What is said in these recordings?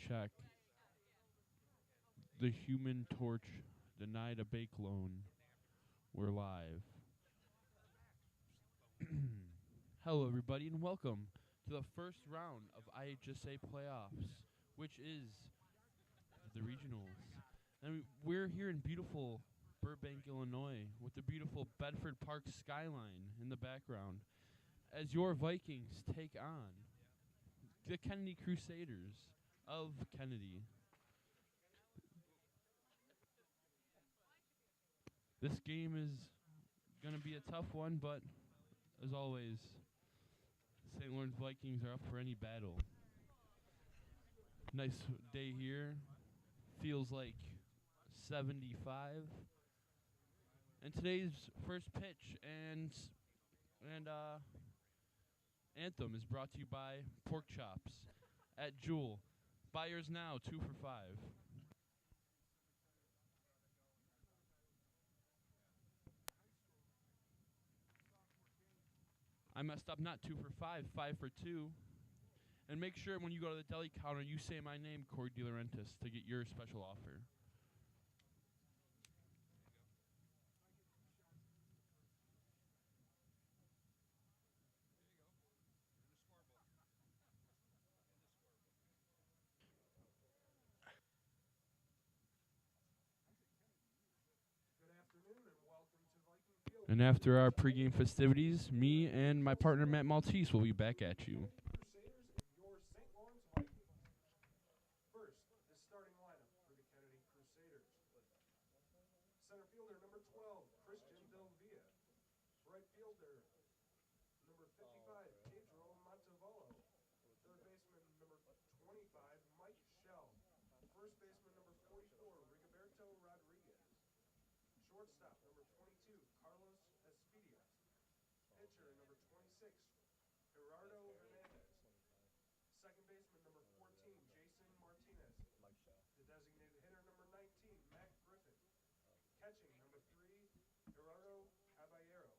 check. The Human Torch denied a bake loan. We're live. Hello, everybody, and welcome to the first round of IHSA playoffs, which is the regionals. And we're here in beautiful Burbank, Illinois, with the beautiful Bedford Park skyline in the background, as your Vikings take on the Kennedy Crusaders of Kennedy. This game is going to be a tough one, but as always, St. Lawrence Vikings are up for any battle. Nice day here. Feels like 75. And today's first pitch and anthem is brought to you by Pork Chops at Jewel. Buy yours now, 2 for $5. I messed up, not 2 for $5, 5 for 2. And make sure when you go to the deli counter, you say my name, Corey DeLaurentis, to get your special offer. And after our pregame festivities, me and my partner Matt Maltese will be back at you. Center fielder number 12, Christian Delvia. Right fielder number 55, Pedro Montevallo. Third baseman number 25, Mike Shell. First baseman number 44, Rigoberto Rodriguez. Shortstop number 22, Carlos Espidia. Pitcher number 26, Gerardo Hernandez. Second baseman number 14, Jason Martinez. The designated hitter number 19, Matt Griffin. Catching number 3, Gerardo Caballero.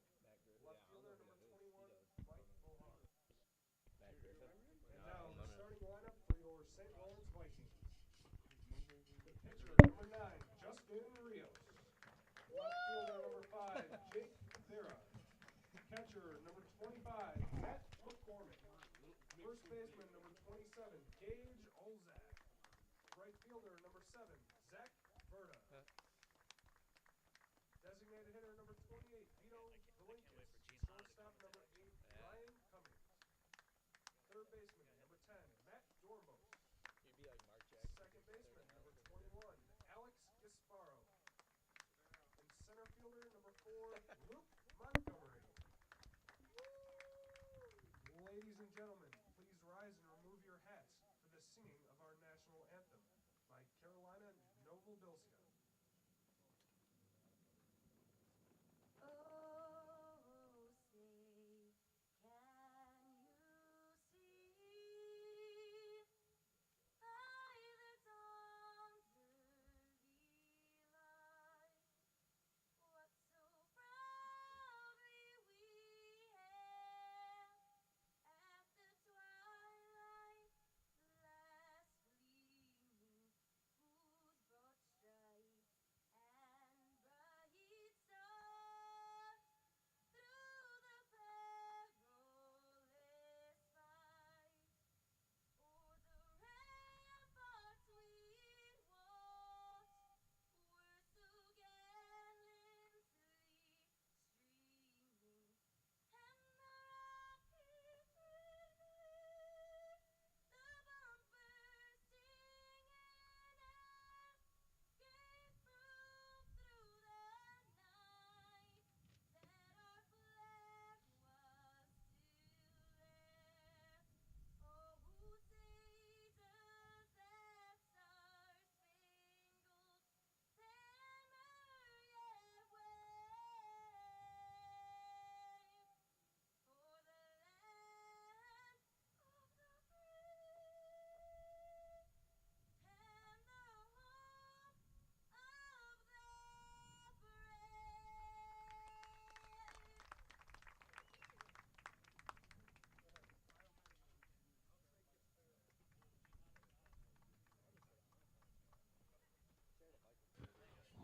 Left fielder number 21, Mike Bohar. And now the starting lineup for your St. Lawrence Vikings. The pitcher number 9, Justin Rios. Left fielder number 5, Jake Vera. Catcher number 25, Matt McCormick. First baseman number 27, Gage Olzak. Right fielder number 7, Zach Verda. Designated hitter number 28, Vito Valinkis. Shortstop number 8, Ryan Cummings. Third baseman number 10, Matt Dormos. Second baseman number 21, Alex Gasparo. And center fielder number 4, Luke Montgomery. Ladies and gentlemen, please rise and remove your hats for the singing of our national anthem by Carolina Novobilska.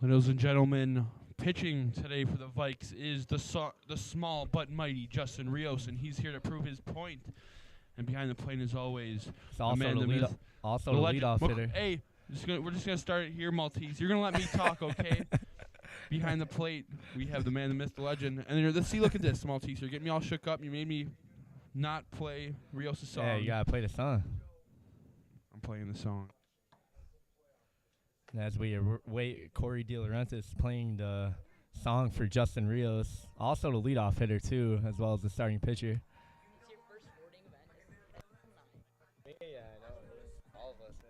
Ladies and gentlemen, pitching today for the Vikes is the small but mighty Justin Rios, and he's here to prove his point. And behind the plate, as always, It's also man, the the lead, myth, also the the legend. leadoff hitter. Hey, we're just gonna start it here, Maltese. You're gonna let me talk, okay? Behind the plate, we have the man, the myth, the legend. And let's see, look at this, Maltese. You're getting me all shook up. You made me not play Rios' song. Yeah, you gotta play the song. I'm playing the song. And as we wait, Corey De Laurence playing the song for Justin Rios. Also the leadoff hitter too, as well as the starting pitcher. It's your first sporting event. Yeah, I know. All of us, man.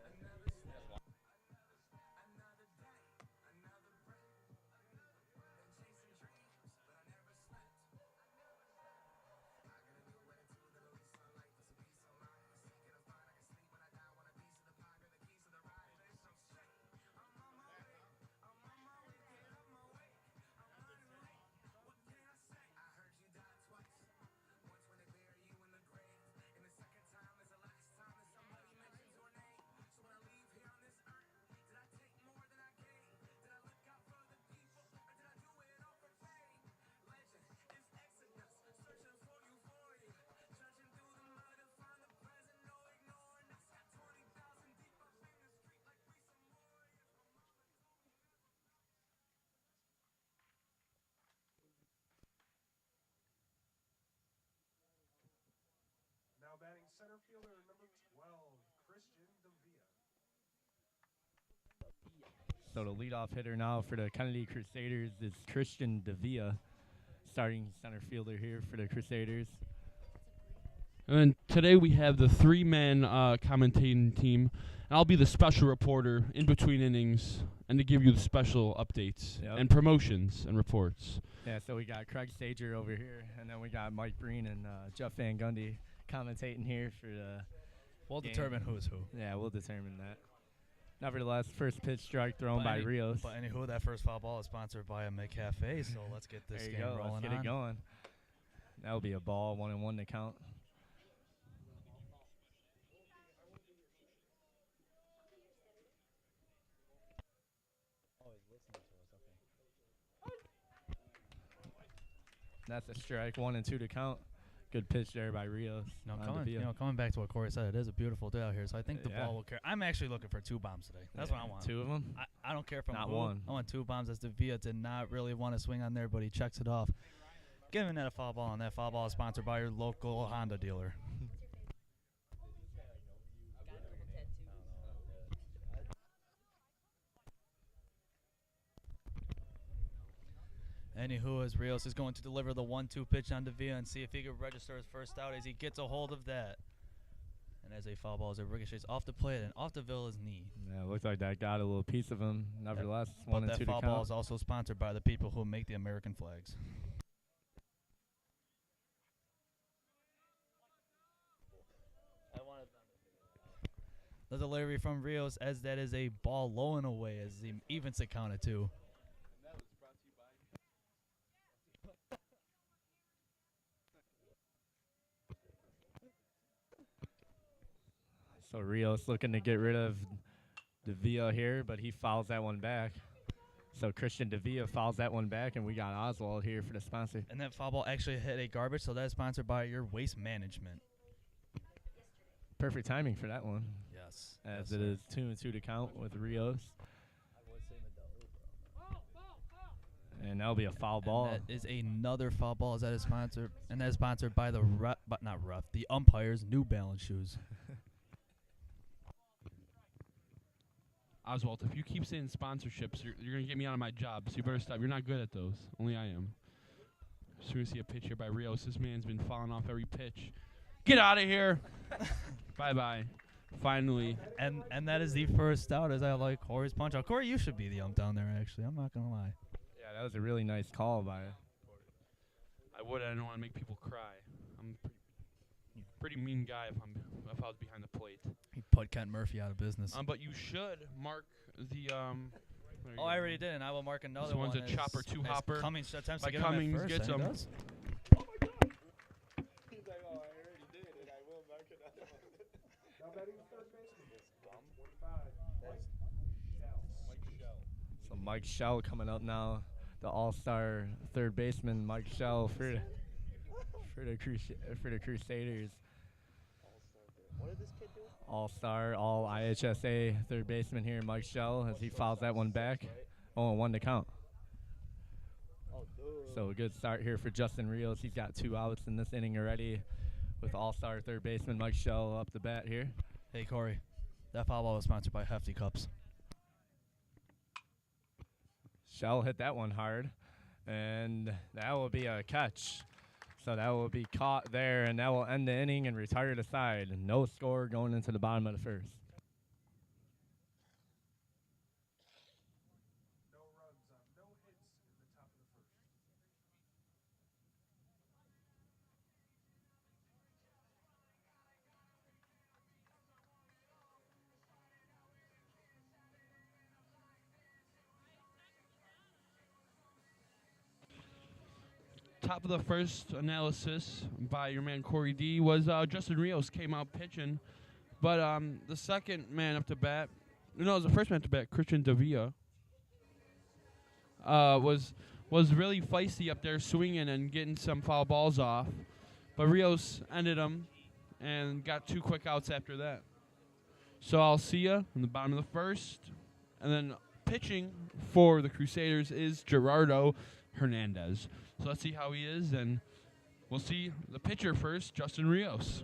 Now batting center fielder number 12, Christian Davia. So the leadoff hitter now for the Kennedy Crusaders is Christian Davia, starting center fielder here for the Crusaders. And then today we have the three-man commentating team. And I'll be the special reporter in between innings and to give you the special updates and promotions and reports. Yeah, so we got Craig Stager over here, and then we got Mike Breen and Jeff Van Gundy commentating here for the We'll game. determine who's who. Yeah, we'll determine that. Nevertheless, first pitch strike thrown by Rios. But anywho, that first foul ball is sponsored by a McCafe, so let's get this There you game go. rolling Let's get on. it going. That'll be a ball, 1-1 to count. That's a strike, 1-2 to count. Good pitch there by Rios. Coming back to what Corey said, it is a beautiful day out here, so I think the Yeah. ball will carry. I'm actually looking for 2 bombs today. That's what I want. 2 of them? I don't care if I'm Not who. one. I want 2 bombs. As Davia did not really want to swing on there, but he checks it off. Giving that a foul ball, and that foul ball is sponsored by your local Honda dealer. Anywho, as Rios is going to deliver the 1-2 pitch on Davia and see if he can register his first out as he gets a hold of that. And as a foul ball, as it ricochets off the plate and off Davila's knee. Yeah, looks like that got a little piece of him. Nevertheless, But 1-2 that to foul count. ball is also sponsored by the people who make the American flags. The delivery from Rios, as that is a ball low and away, as he evens the count at 2. So Rios looking to get rid of Davia here, but he fouls that one back. So Christian Davia fouls that one back, and we got Oswald here for the sponsor. And that foul ball actually hit a garbage, so that is sponsored by your Waste Management. Perfect timing for that one. Yes. As it is 2-2 to count with Rios. And that'll be a foul ball. That is another foul ball, as that is sponsored, and that is sponsored by the the umpire's New Balance shoes. Oswald, if you keep saying sponsorships, you're going to get me out of my job, so you better stop. You're not good at those. Only I am. As soon as I see a pitch here by Rios, this man's been falling off every pitch. Get out of here. Bye-bye. Finally. And that is the first out, as I like Corey's punch out. Corey, you should be the ump down there, actually. I'm not going to lie. Yeah, that was a really nice call by I don't want to make people cry. I'm a pretty mean guy if I was behind the plate. He put Kent Murphy out of business. But you should mark the Oh, I already did, and I will mark another This one. one's a chopper, two as hopper. Cummings attempts By to get Cummings him at first, gets and he him. does. Now batting third baseman, 25, Mike Shell. So Mike Shell coming up now. The all-star third baseman, Mike Shell, for the Crusaders. What did this kid do? All-star, all IHSA third baseman here, Mike Shell, as he fouls that one back. 0-1 to count. Oh, dude. So a good start here for Justin Rios. He's got 2 outs in this inning already with all-star third baseman Mike Shell up the bat here. Hey, Corey. That foul ball was sponsored by Hefty Cups. Shell hit that one hard, and that will be a catch. So that will be caught there, and that will end the inning and retire the side. No score going into the bottom of the first. No runs on no hits in the top of the first. Top of the first analysis by your man Corey D was Justin Rios came out pitching, but the second man up to bat, no, it was the first man up to bat, Christian Davia, was really feisty up there, swinging and getting some foul balls off, but Rios ended them and got 2 quick outs after that. So I'll see ya in the bottom of the first, and then pitching for the Crusaders is Gerardo Hernandez. So let's see how he is, and we'll see the pitcher first, Justin Rios.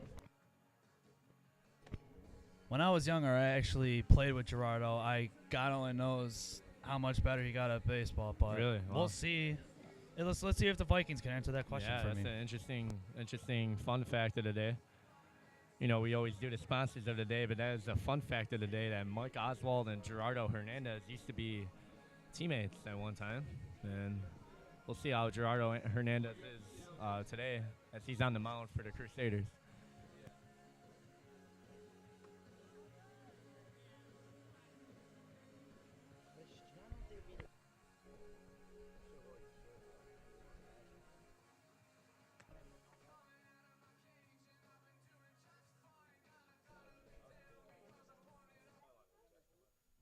When I was younger, I actually played with Gerardo. God only knows how much better he got at baseball, but Really? Wow. we'll see. Let's see if the Vikings can answer that question Yeah, for that's me. an interesting fun fact of the day. You know, we always do the sponsors of the day, but that is a fun fact of the day that Mike Oswald and Gerardo Hernandez used to be teammates at one time. And we'll see how Gerardo Hernandez is today as he's on the mound for the Crusaders.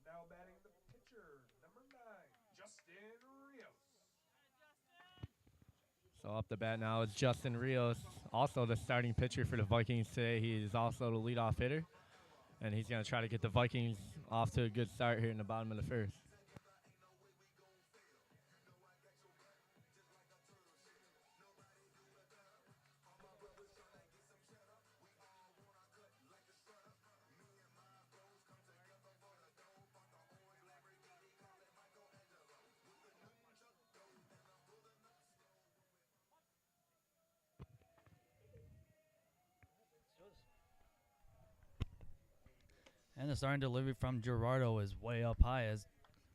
Now batting the pitcher, number 9, Justin Rios. So up the bat now is Justin Rios, also the starting pitcher for the Vikings today. He is also the leadoff hitter, and he's going to try to get the Vikings off to a good start here in the bottom of the first. And the starting delivery from Gerardo is way up high as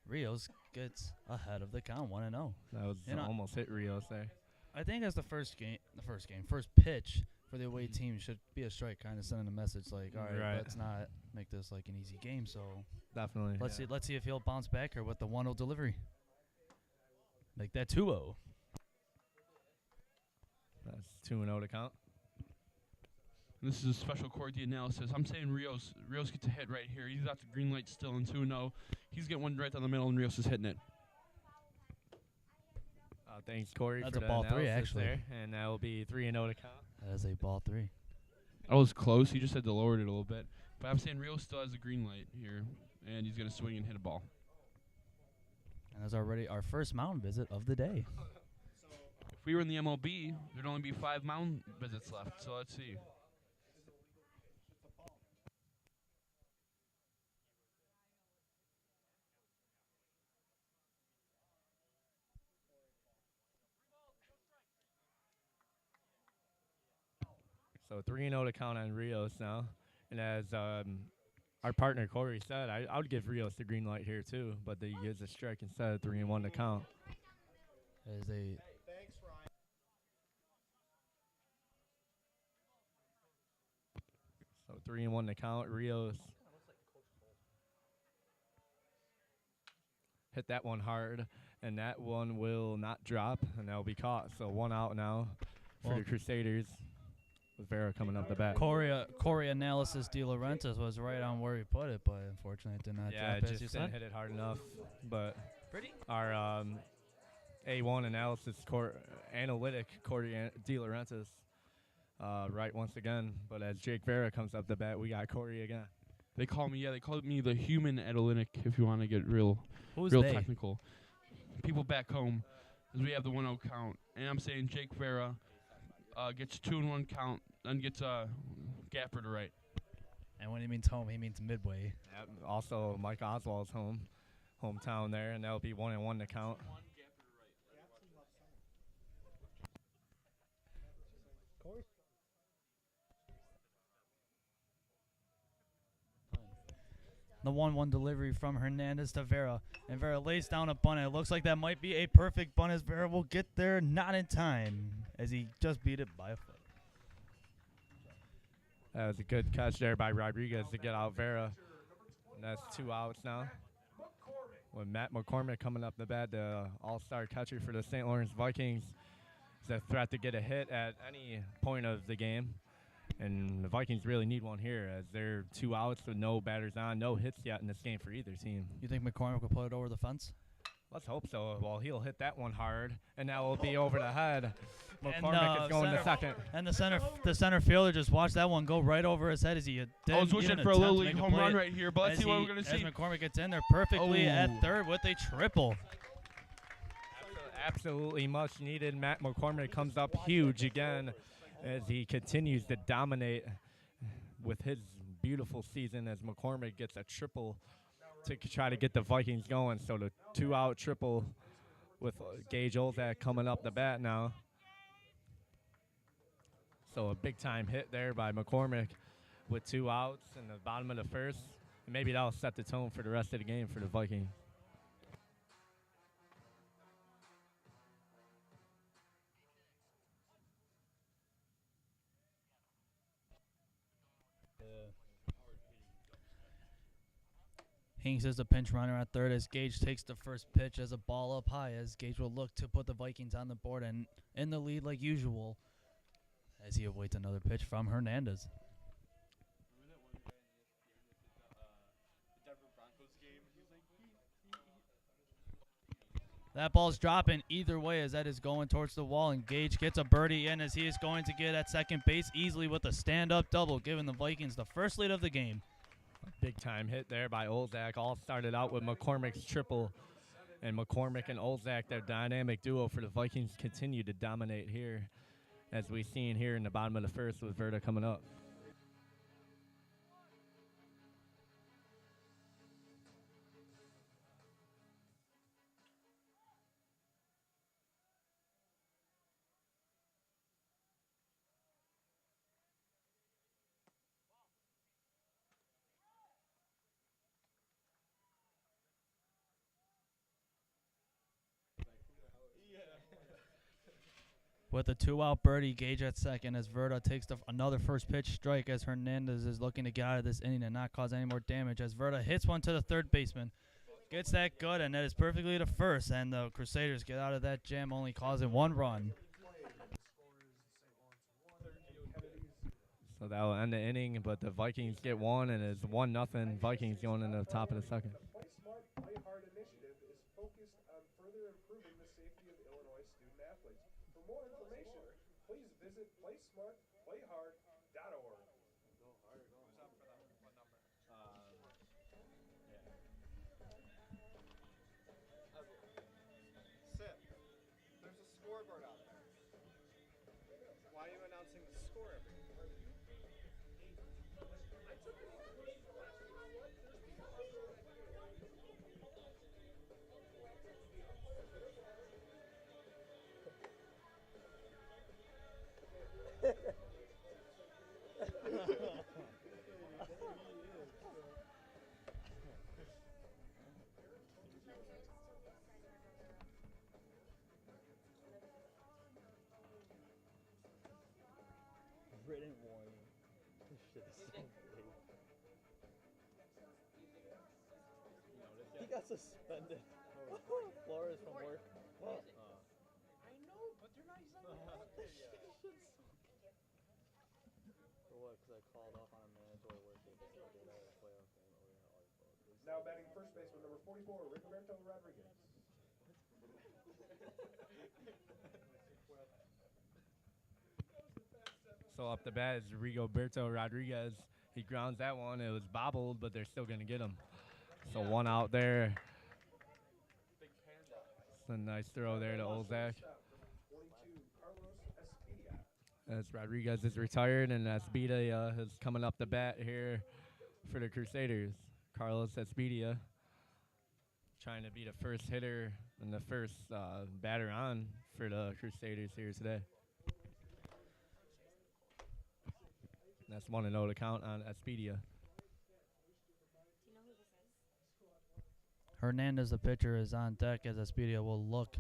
Rios gets ahead of the count, 1-0. That was You know, almost hit Rios there. I think as the first pitch for the away team should be a strike, kind of sending a message like, all right, Right. let's not make this like an easy game. So Definitely. let's see if he'll bounce back or with the 1-0 delivery. Make that 2-0. That's 2-0 to count. This is a special Corey D analysis. I'm saying Rios gets a hit right here. He's got the green light still in 2-0. He's getting one right down the middle, and Rios is hitting it. Thanks, Corey. That's for a the ball 3, analysis actually. there. And that will be 3-0 to count. That is a ball 3. I was close. He just had to lower it a little bit. But I'm saying Rios still has the green light here, and he's going to swing and hit a ball. And that's already our first mound visit of the day. If we were in the MLB, there'd only be 5 mound visits left. So let's see. So 3-0 to count on Rios now. And as our partner Corey said, I would give Rios the green light here too, but he gives a strike instead of 3-1 to count. That is a So 3-1 to count. Rios hit that one hard, and that one will not drop, and that will be caught. So 1 out now for Well, the Crusaders. with Vera coming up the bat. Corey Analysis De Laurentiis was right on where he put it, but unfortunately it did not Yeah, drop it as you just didn't said. hit it hard enough. But Pretty. our A1 analysis analytic Corey De Laurentiis right once again. But as Jake Vera comes up the bat, we got Corey again. They call me the human analytic if you want to get real Who's real they? technical. People back home, as we have the 1-0 count, and I'm saying Jake Vera gets 2-1 count, then gets Gapper to right. And when he means home, he means Midway. Yep. Also, Mike Oswald's hometown there, and that'll be 1-1 to count. The 1-1 delivery from Hernandez to Vera. And Vera lays down a bunt. It looks like that might be a perfect bunt as Vera will get there not in time as he just beat it by a foot. That was a good catch there by Rodriguez to get out Vera. And that's 2 outs now. With Matt McCormick coming up the bat, the all-star catcher for the St. Lawrence Vikings. It's a threat to get a hit at any point of the game. And the Vikings really need one here as they're 2 outs with no batters on, no hits yet in this game for either team. You think McCormick will put it over the fence? Let's hope so. Well, he'll hit that one hard, and that will be over the head. McCormick is going to second. And the center fielder just watched that one go right over his head as he I was wishing for a little league home run right here, but let's see what we're going to see. As McCormick gets in there perfectly at third with a triple. Absolutely much needed. Matt McCormick comes up huge again as he continues to dominate with his beautiful season as McCormick gets a triple to try to get the Vikings going. So the 2-out triple with Gage Olzak coming up the bat now. So a big-time hit there by McCormick with 2 outs in the bottom of the first. And maybe that'll set the tone for the rest of the game for the Vikings. Hinks is the pinch runner at third as Gage takes the first pitch as a ball up high as Gage will look to put the Vikings on the board and in the lead like usual as he awaits another pitch from Hernandez. That ball's dropping either way as that is going towards the wall, and Gage gets a birdie in as he is going to get at second base easily with a stand-up double, giving the Vikings the first lead of the game. Big-time hit there by Olzak. All started out with McCormick's triple. And McCormick and Olzak, their dynamic duo for the Vikings, continue to dominate here, as we've seen here in the bottom of the first with Verda coming up. With a 2-out birdie, Gage at second as Verda takes another first pitch strike as Hernandez is looking to get out of this inning and not cause any more damage as Verda hits one to the third baseman. Gets that good, and that is perfectly to first, and the Crusaders get out of that jam, only causing 1 run. So that will end the inning, but the Vikings get 1, and it's 1-0 Vikings going into the top of the second. Play Smart, Play Hard initiative is focused on further improving the safety of Illinois student athletes. For more information, please visit playsmartplayhard.org. Sip, there's a scoreboard out there. Why are you announcing the score every week? Written warning. This shit is so big. He got suspended. Flores from work. I know, but they're not. He's not. Now batting first baseman number 44, Rigoberto Rodriguez. So off the bat is Rigoberto Rodriguez. He grounds that one. It was bobbled, but they're still going to get him. So one out there. It's a nice throw there to Olzak. Shortstop, number 22, Carlos Espedia. As Rodriguez is retired and Espedia is coming up the bat here for the Crusaders. Carlos Espedia trying to be the first hitter and the first batter on for the Crusaders here today. That's 1-0 to count on Espedia. Do you know who this is? Hernandez, the pitcher, is on deck as Espedia will look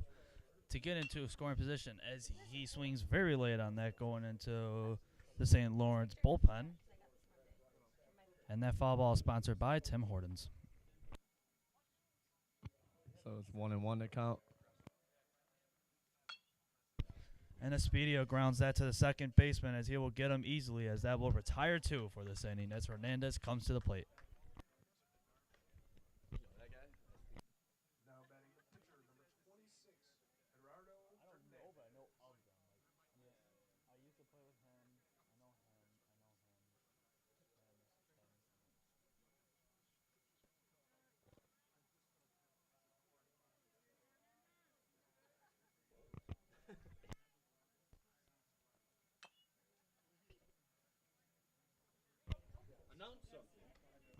to get into scoring position as he swings very late on that going into the St. Lawrence bullpen. And that foul ball is sponsored by Tim Hortons. So it's 1-1 to count. And Espedia grounds that to the second baseman as he will get him easily as that will retire two for this inning as Hernandez comes to the plate. Now batting the pitcher, number 26, Gerardo Hernandez.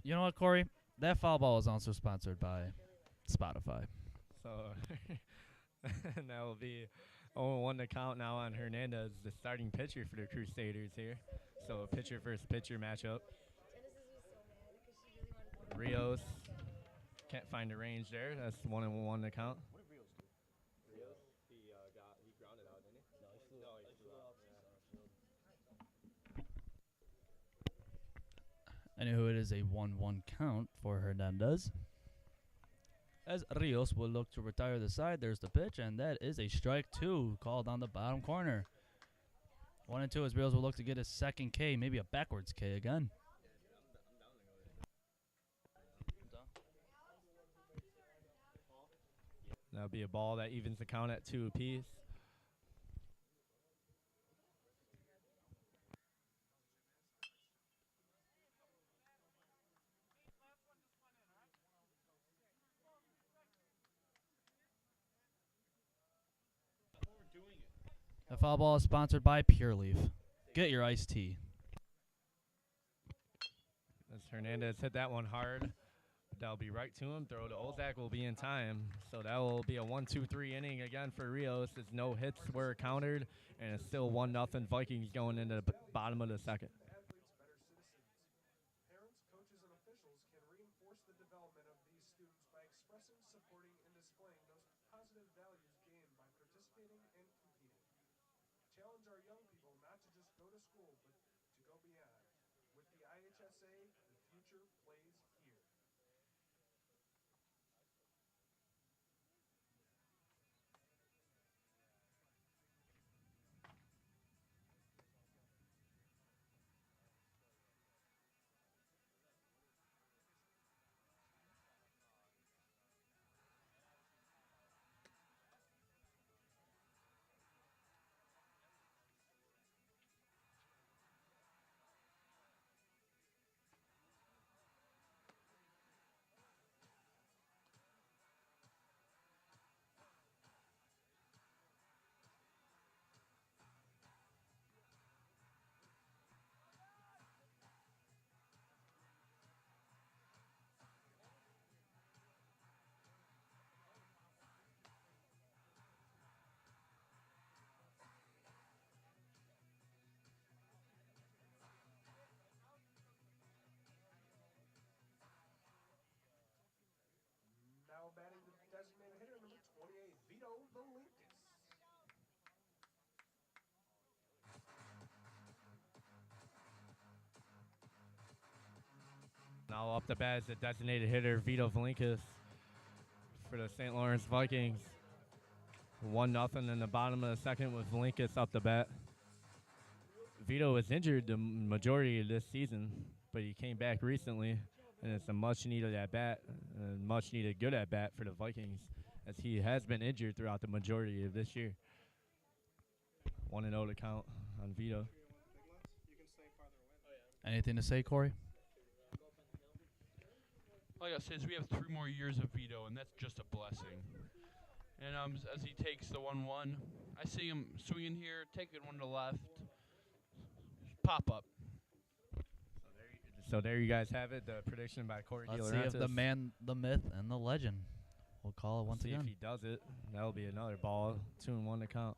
You know what, Corey? That foul ball is also sponsored by Spotify. So that will be 0-1 to count now on Hernandez, the starting pitcher for the Crusaders here. So a pitcher versus pitcher matchup. Genesis was so mad because she really wanted one. Rios can't find the range there. That's 1-1 to count. Anywho, it is a 1-1 count for Hernandez. As Rios will look to retire the side, there's the pitch, and that is a strike two called on the bottom corner. 1-2 as Rios will look to get his second K, maybe a backwards K again. That'll be a ball that evens the count at 2 apiece. The foul ball is sponsored by Pure Leaf. Get your iced tea. As Hernandez hit that one hard, that'll be right to him. Throw to Olzak will be in time. So that will be a 1-2-3 inning again for Rios. As no hits were countered, and it's still 1-0 Vikings going into the bottom of the second. Athletes, better citizens. Parents, coaches, and officials can reinforce the development of these students by expressing, supporting, and displaying those positive values gained by participating and competing. Challenge our young people not to just go to school, but to go beyond. With the IHSA, the future plays here. Now batting the designated hitter, number 28, Vito Valinkis. Now up the bat is the designated hitter, Vito Valinkis, for the St. Lawrence Vikings. 1-0 in the bottom of the second with Valinkis up the bat. Vito was injured the majority of this season, but he came back recently, and it's a much-needed at-bat, much-needed good at-bat for the Vikings, as he has been injured throughout the majority of this year. 1-0 to count on Vito. Anything to say, Corey? All I gotta say is we have 3 more years of Vito, and that's just a blessing. And as he takes the 1-1, I see him swinging here, taking one to left, pop up. So there you guys have it, the prediction by Corey Let's Laurence. see if the man, the myth, and the legend will call it once see again. if he does it. That'll be another ball. 2-1 to count.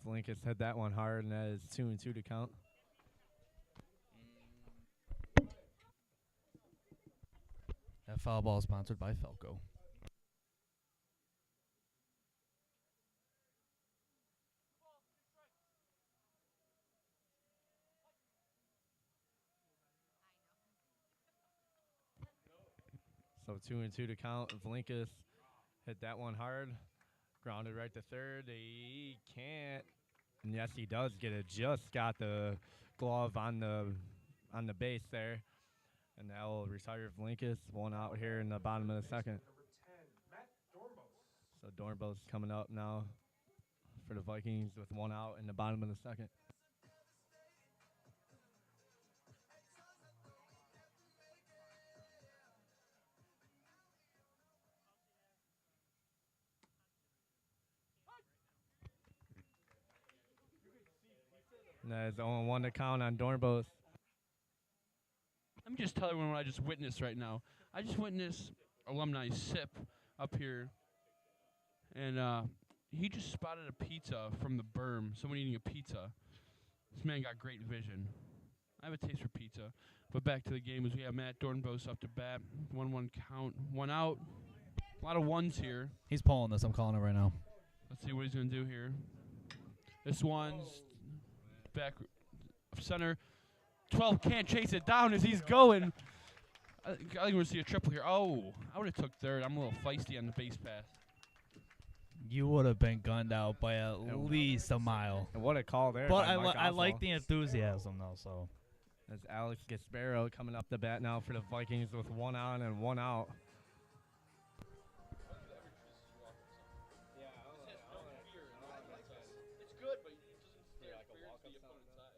Linkus hit that one hard, and that is 2-2 to count. That foul ball is sponsored by Felco. So 2-2 to count. Vlinkus hit that one hard. Grounded right to third. He can't. And yes, he does get it. Just got the glove on the base there. And that will retire Vlinkus. 1 out here in the bottom of the second. So Dornbos coming up now for the Vikings with 1 out in the bottom of the second. And that is 0-1 to count on Dornbos. Let me just tell everyone what I just witnessed right now. I just witnessed alumni sip up here, and he just spotted a pizza from the berm. Someone eating a pizza. This man got great vision. I have a taste for pizza. But back to the game as we have Matt Dornbos up to bat. 1-1 count, 1 out. A lot of ones here. He's pulling this. I'm calling it right now. Let's see what he's going to do here. This one's back center. 12 can't chase it down as he's going. I think we're going to see a triple here. Oh, I would have took third. I'm a little feisty on the base pass. You would have been gunned out by at least a mile. And what a call there. But by I Mike like Oswald. the enthusiasm, though. So That's Alex Gasparo coming up the bat now for the Vikings with 1 on and 1 out. It's good, but it doesn't scare the opponent's eyes.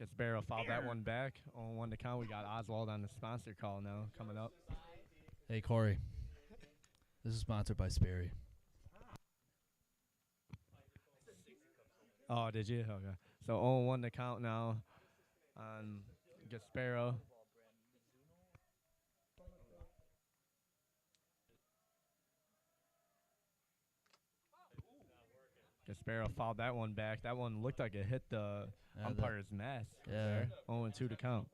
Gasparo fouled that one back. 0-1 to count. We got Oswald on the sponsor call now coming up. hey, Corey. This is sponsored by Sperry. Oh, did you? Okay. So 0-1 to count now on Gasparo. Gasparo fouled that one back. That one looked like it hit the umpire's mask. Yeah. 0-2 to count.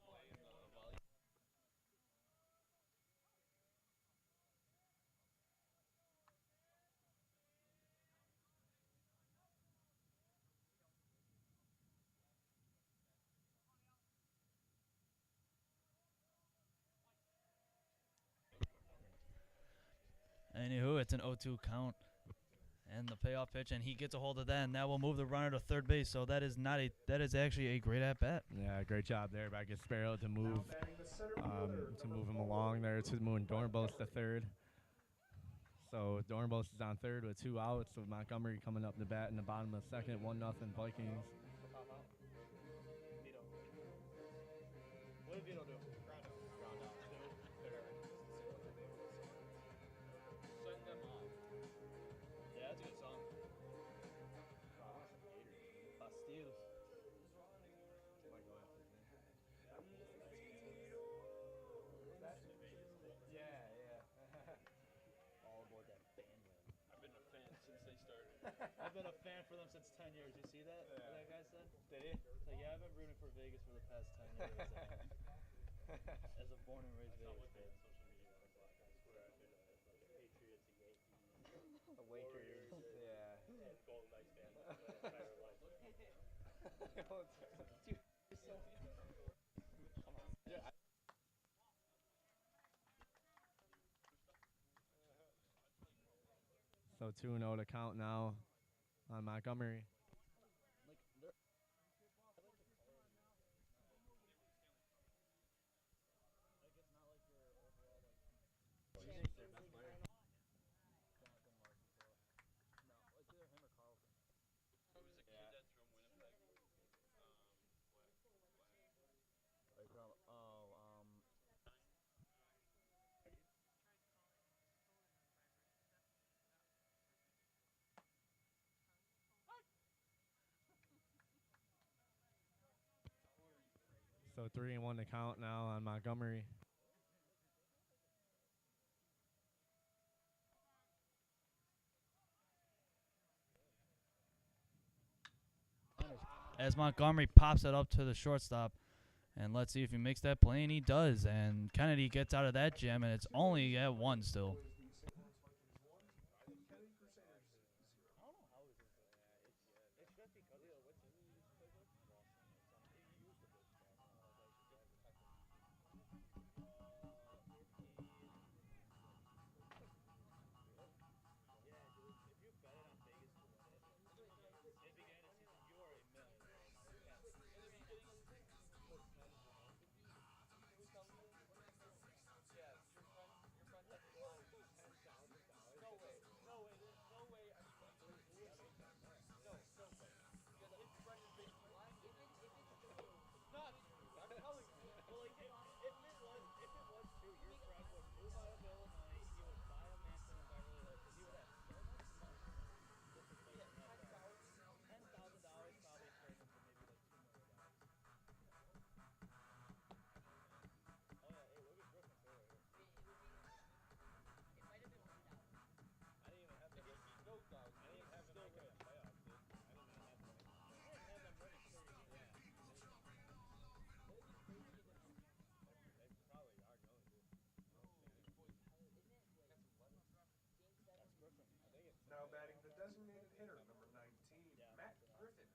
Anywho, it's an 0-2 count. And the payoff pitch, and he gets a hold of that, and that will move the runner to third base. So that is actually a great at bat. Yeah, great job there by Gasparo to move him along there to moving Dornbos to third. So Dornbos is on third with 2 outs. So Montgomery coming up the bat in the bottom of the second, 1-0 Vikings. What did Vito do? Ground out. Yeah, that's a good song. Bastiles. All aboard that bandwagon. I've been a fan since they started. I've been a fan for them since 10 years. You see that? What that guy said? Did he? It's like, yeah, I've been rooting for Vegas for the past 10 years. As a born and raised Vegas fan. The Lakers, yeah. So 2-0 to count now on Montgomery. So 3-1 to count now on Montgomery. As Montgomery pops it up to the shortstop. And let's see if he makes that play, and he does. And Kennedy gets out of that jam, and it's only at 1 still. St. Louis Vikings 1, Kennedy Crusaders 0. Now batting the designated hitter, number 19, Matt Griffin.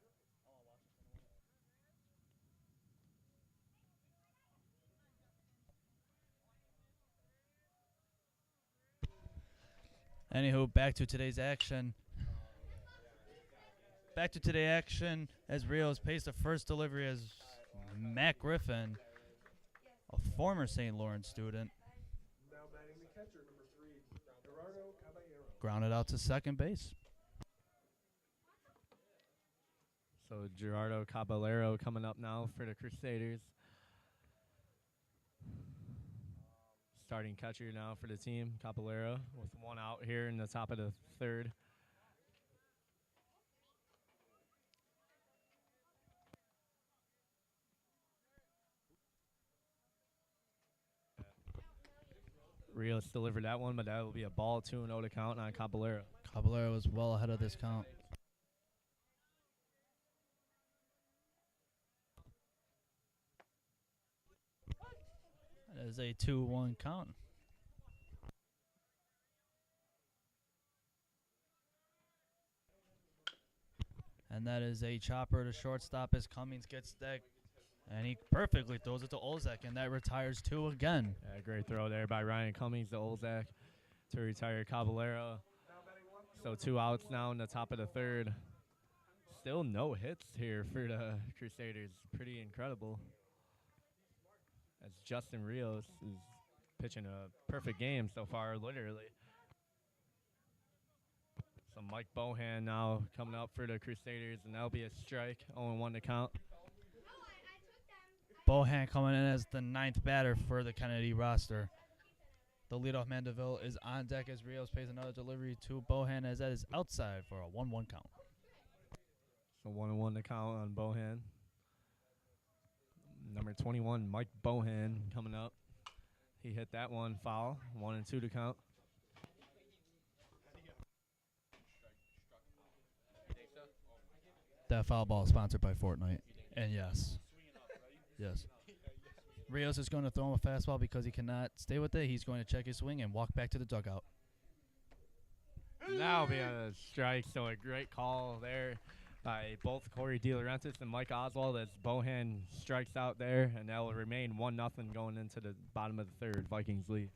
Anywho, back to today's action. Back to today's action as Rios pays the first delivery as Matt Griffin, a former St. Lawrence student, Now batting the catcher, number 3, Gerardo Caballero. grounded out to second base. So Gerardo Caballero coming up now for the Crusaders. Starting catcher now for the team, Caballero, with 1 out here in the top of the 3rd. Rios delivered that one, but that will be a ball, 2-0 to count on Caballero. Caballero was well ahead of this count. That is a 2-1 count. And that is a chopper to shortstop as Cummings gets that. And he perfectly throws it to Olzak, and that retires 2 again. Yeah, great throw there by Ryan Cummings to Olzak to retire Caballero. Now batting left So field, 2 outs now in the top of the 3rd. Still no hits here for the Crusaders. Pretty incredible. As Justin Rios is pitching a perfect game so far, literally. So Mike Bohan now coming up for the Crusaders, and that'll be a strike, 0-1 to count. Bohan coming in as the 9th batter for the Kennedy roster. The leadoff man DeVille is on deck as Rios pays another delivery to Bohan as that is outside for a 1-1 count. So 1-1 to count on Bohan. Number 21, Mike Bohan coming up. He hit that one foul, 1-2 to count. That foul ball is sponsored by Fortnite. And yes. Yes. Rios is going to throw him a fastball because he cannot stay with it. He's going to check his swing and walk back to the dugout. That'll be a strike, so a great call there by both Corey Laurence and Mike Oswald as Bohan strikes out there, and that will remain 1-0 going into the bottom of the third. Vikings lead.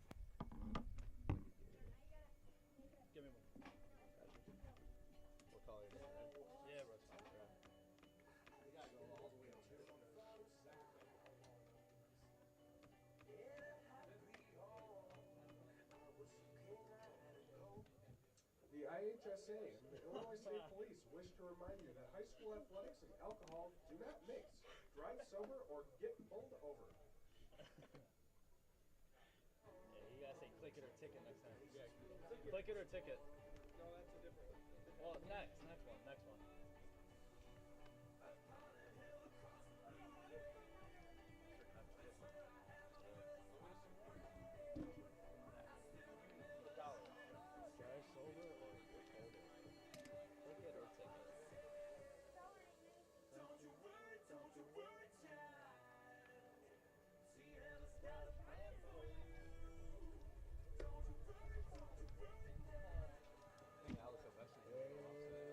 The IHSA and the Illinois State Police wish to remind you that high school athletics and alcohol do not mix. Drive sober or get pulled over. You gotta say click it or ticket next time. Click it or ticket. No, that's a different one. Well, next one. Drive sober or get pulled over. Click it or ticket.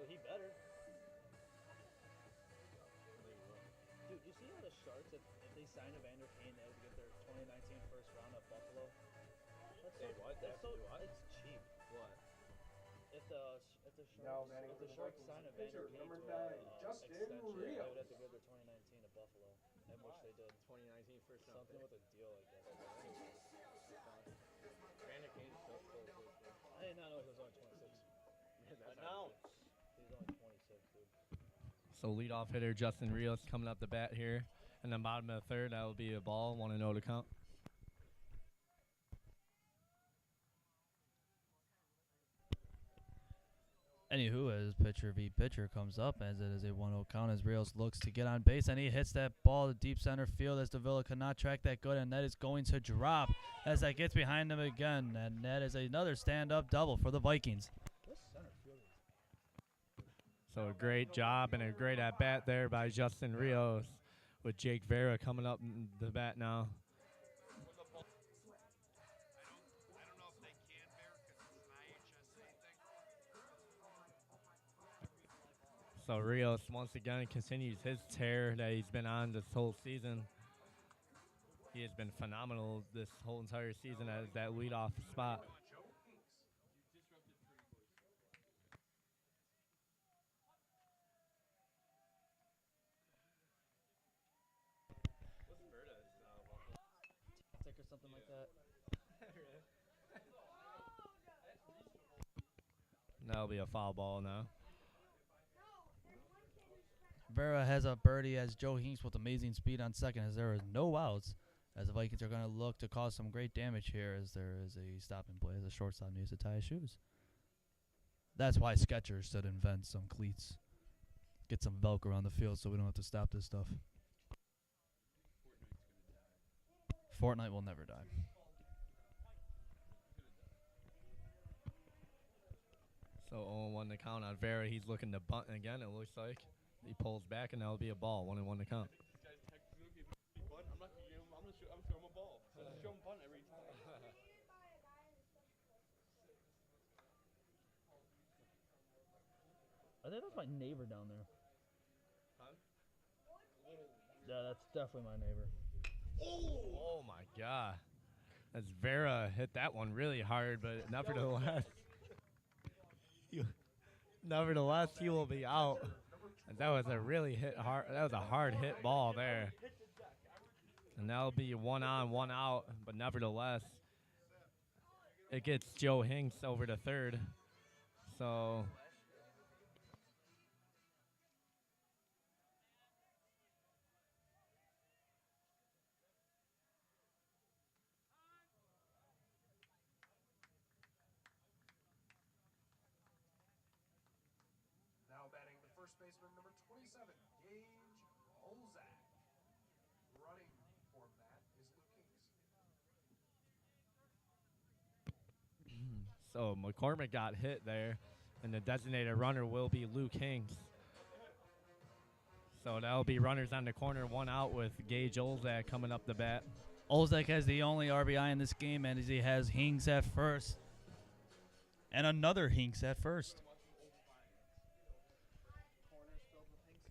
He better. Dude, you see how the Sharks, if they sign Evander Kane, they would get their 2019 first round at Buffalo? That's They what? They have to do what? It's cheap. What? If the Now Sharks, batting if for the the Sharks Vikings sign is Evander pitcher Kane number to 9, Justin extension, they Rios. would have to give their 2019 to Buffalo, and which they did. 2019 first round Something pick. with a deal, I guess. Brandon Kane's still close. I did not know he was only 26. Announce. He's only 26, dude. So leadoff hitter Justin Rios coming up the bat here. And then bottom of the third, that will be a ball, 1-0 to count. Anywho, as pitcher v pitcher comes up, as it is a 1-0 count, as Rios looks to get on base, and he hits that ball to deep center field as Davila could not track that good, and that is going to drop as that gets behind him again, and that is another stand-up double for the Vikings. So a great job and a great at-bat there by Justin Rios with Jake Vera coming up in the bat now. So Rios once again continues his tear that he's been on this whole season. He has been phenomenal this whole entire season at that leadoff spot. Tick or something like that. That'll be a foul ball now. Vera has a birdie as Joe Hinks with amazing speed on second as there is no outs. As the Vikings are going to look to cause some great damage here as there is a stopping play as the shortstop needs to tie his shoes. That's why Skechers should invent some cleats. Get some Velcro on the field so we don't have to stop this stuff. Fortnite will never die. So 0-1 to count on Vera. He's looking to bunt again, it looks like. He pulls back, and that'll be a ball. 1-1 to count. I'm not gonna give him. I'm gonna show him a ball. So just show him bunt every time. I think that's my neighbor down there. Huh? Yeah, that's definitely my neighbor. Oh my God. As Vera hit that one really hard, but nevertheless, he will be out. And that was a hard hit ball there. And that'll be 1 on, 1 out, but nevertheless, it gets Joe Hinks over to third. So Now batting the first baseman, number 27, Gage Olzak. Running for Matt is Luke Kings. So McCormick got hit there, and the designated runner will be Luke Hinks. So that'll be runners on the corner, 1 out with Gage Olzak coming up the bat. Olzak has the only RBI in this game, and he has Hinks at first. And another Hinks at first. Corners filled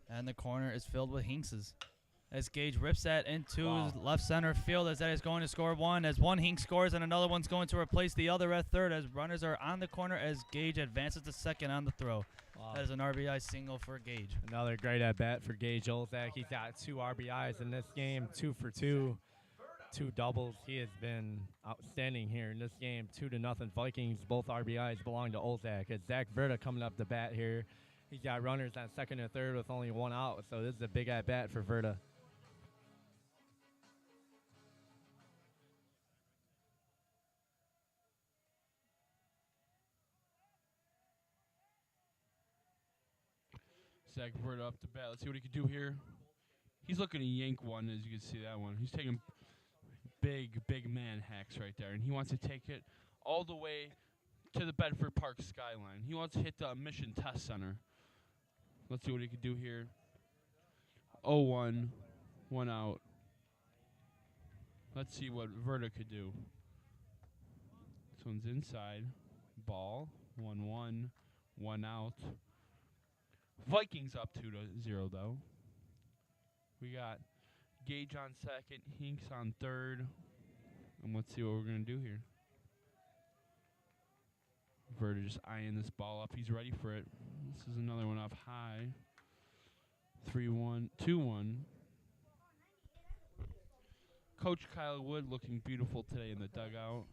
And the corner is filled with Hinkses. As Gage rips that into Wow. left center field, as that is going to score one. As one Hink scores and another one's going to replace the other at third, as runners are on the corner as Gage advances to second on the throw. Wow. That is an RBI single for Gage. Another great at bat for Gage Olzak. He's got 2 RBIs in this game, 2 for 2, 2 doubles. He has been outstanding here in this game. 2-0 Vikings. Both RBIs belong to Olzak. It's Zach Verda coming up the bat here. He's got runners on second and third with only 1 out, so this is a big at bat for Verda. Zach Verda up the bat. Let's see what he can do here. He's looking to yank one, as you can see that one. He's taking big man hacks right there, and he wants to take it all the way to the Bedford Park skyline. He wants to hit the Mission Test Center. Let's see what he can do here. 0-1, 1 out. Let's see what Verda could do. This one's inside. Ball. 1-1, 1 out. Vikings up 2-0 though. We got Gage on second, Hinks on third. And let's see what we're going to do here. Verda just eyeing this ball up. He's ready for it. This is another one up high. 3-1, 2-1. Coach Kyle Wood looking beautiful today in the dugout.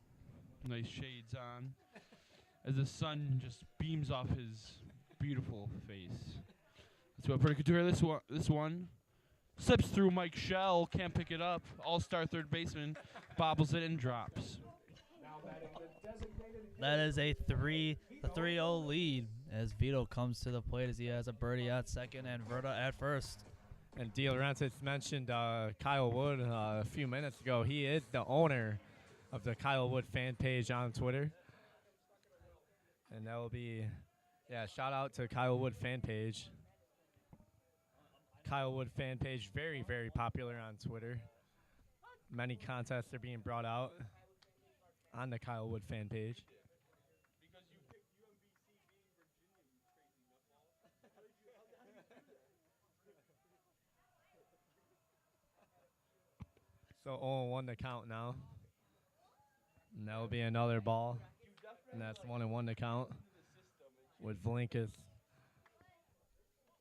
Nice shades on. As the sun just beams off his beautiful face. That's what Verda could do here. This one slips through Mike Shell. Can't pick it up. All-star third baseman bobbles it and drops. That is a 3-0 lead as Vito comes to the plate as he has a birdie at second and Verda at first. And D. Laurence mentioned Kyle Wood a few minutes ago. He is the owner of the Kyle Wood fan page on Twitter. And that will be, shout out to Kyle Wood fan page. Kyle Wood fan page, very, very popular on Twitter. Many contests are being brought out on the Kyle Wood fan page. So 0-1 to count now. And that will be another ball. And that's 1-1 to count with Vlinkus.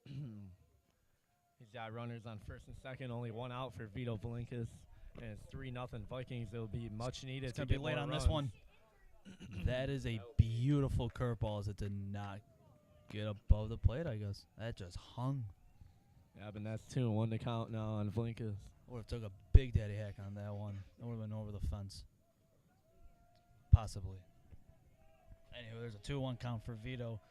He's got runners on first and second, only 1 out for Vito Vlinkus. And it's 3-0 Vikings. It will be much needed. It's going to be late on this one. That is a beautiful curveball as it did not get above the plate, I guess. That just hung. Yeah, but that's 2-1 to count now on Vlinkus. Would have took a big daddy hack on that one. It would have been over the fence. Possibly. Anyway, there's a 2-1 count for Vito.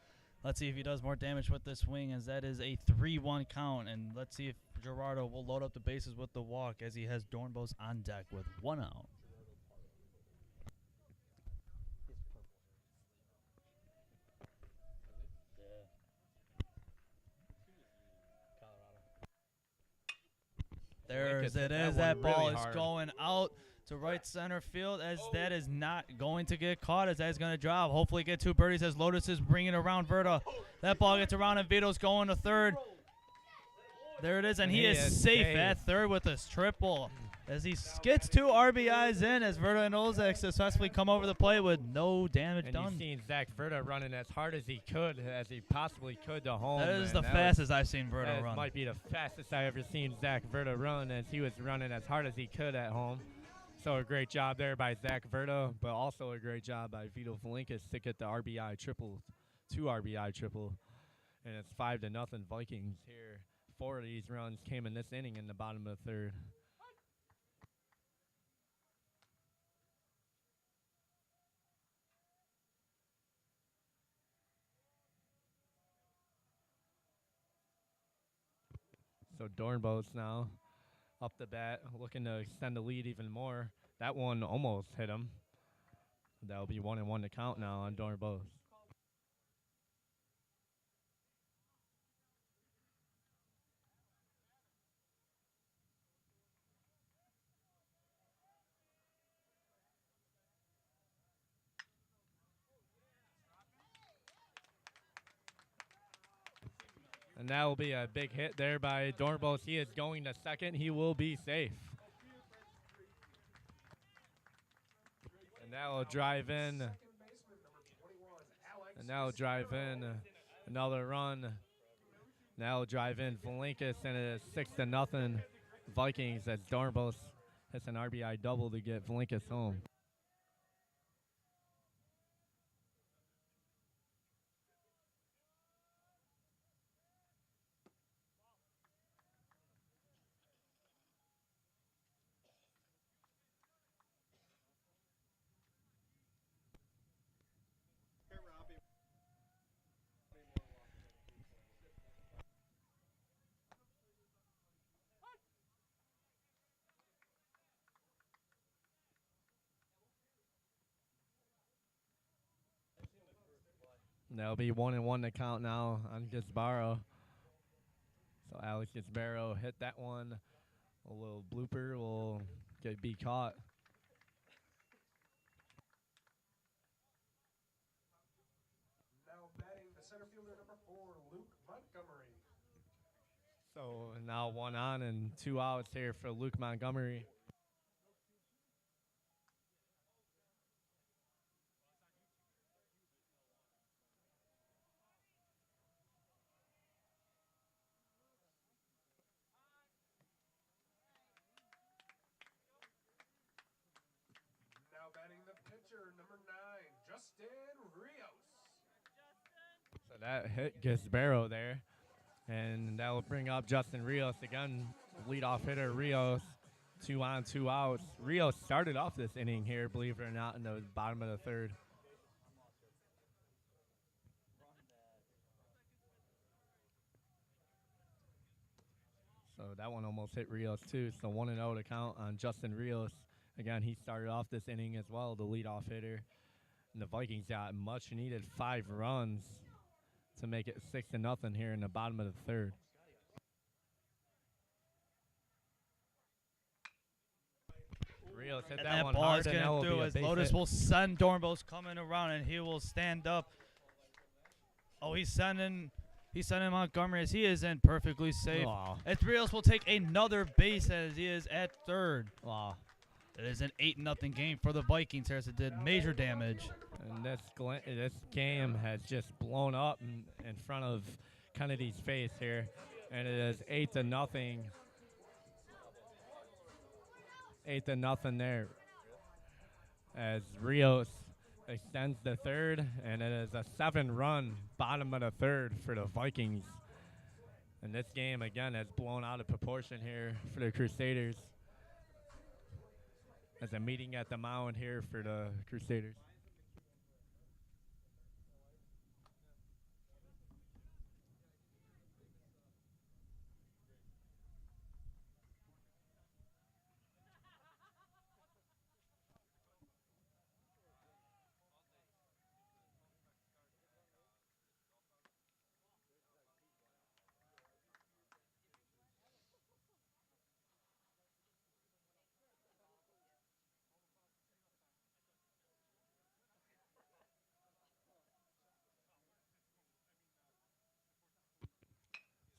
Let's see if he does more damage with this swing, as that is a 3-1 count. And let's see if Gerardo will load up the bases with the walk as he has Dornbos on deck with 1 out. There's it is. That ball is going out to right center field as that is not going to get caught, as that is going to drop. Hopefully get 2 birdies as Lotus is bringing around Verda. That ball gets around and Vito's going to third. There it is, and he is safe at third with his triple. As he gets 2 RBIs in as Verda and Olzak successfully come over the plate with no damage done. And you've seen Zach Verda running as hard as he could, as he possibly could to home. That is the fastest I've seen Verda run. That might be the fastest I ever seen Zach Verda run, as he was running as hard as he could at home. So a great job there by Zach Verda, but also a great job by Vito Vlinkus to get the RBI triple, 2 RBI triple. And it's 5-0 Vikings here. 4 of these runs came in this inning in the bottom of the third. So Dornbos now up the bat, looking to extend the lead even more. That one almost hit him. That'll be 1-1 to count now on Dornbos. And that will be a big hit there by Dornbos. He is going to second. He will be safe. And that will drive in. Second baseman, number 21, Alex And that will drive in another run. That will drive in Valinkas, and it is 6-0 Vikings as Dornbos hits an RBI double to get Valinkas home. Here, Robbie. And that'll be 1-1 to count now on Gisbaro. So Alex Gisbaro hit that one. A little blooper will be caught. Now batting the center fielder, number 4, Luke Montgomery. So now 1 on and 2 outs here for Luke Montgomery. Now batting the pitcher, number 9, Justin Rios. So that hit Gisbaro there. And that will bring up Justin Rios again. Leadoff hitter Rios. 2 on, 2 outs. Rios started off this inning here, believe it or not, in the bottom of the third. So that one almost hit Rios too. So 1-0 to count on Justin Rios. Again, he started off this inning as well, the leadoff hitter. And the Vikings got much needed 5 runs to make it 6-0 here in the bottom of the third. Rios hit And that one ball hard, is and that getting will through be a as base Lotus hit. will send Dornbos coming around, and he will stand up. Oh, he's sending Montgomery as he is in perfectly safe. Aw. As Rios will take another base as he is at third. Wow. It is an 8-0 game for the Vikings here as it did major damage. And this game has just blown up in front of Kennedy's face here. And it is 8-0. 8-0 there. As Rios extends the third, and it is a 7-run bottom of the third for the Vikings. And this game, again, has blown out of proportion here for the Crusaders. As a meeting at the mound here for the Crusaders.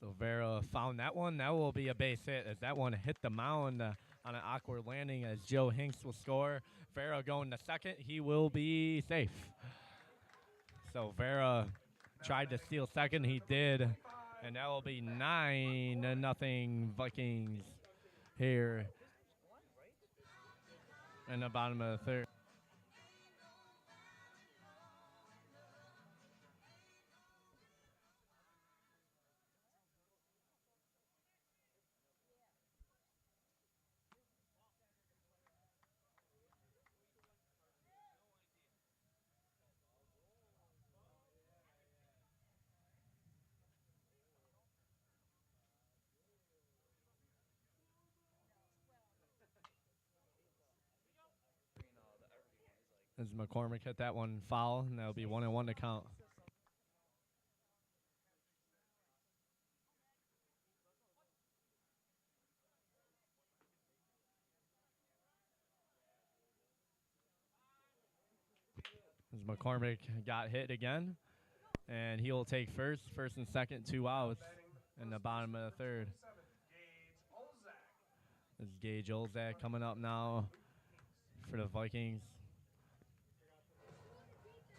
So Vera found that one. That will be a base hit as that one hit the mound on an awkward landing as Joe Hinks will score. Vera going to second. He will be safe. So Vera tried to steal second. He did. And that will be 9-0 Vikings here in the bottom of the third. As McCormick hit that one foul, and that'll be 1-1 to count. As McCormick got hit again, and he'll take first and second, 2 outs. Batting in the bottom of the third. 27, Gage Olzak. This is Gage Olzak coming up now for the Vikings.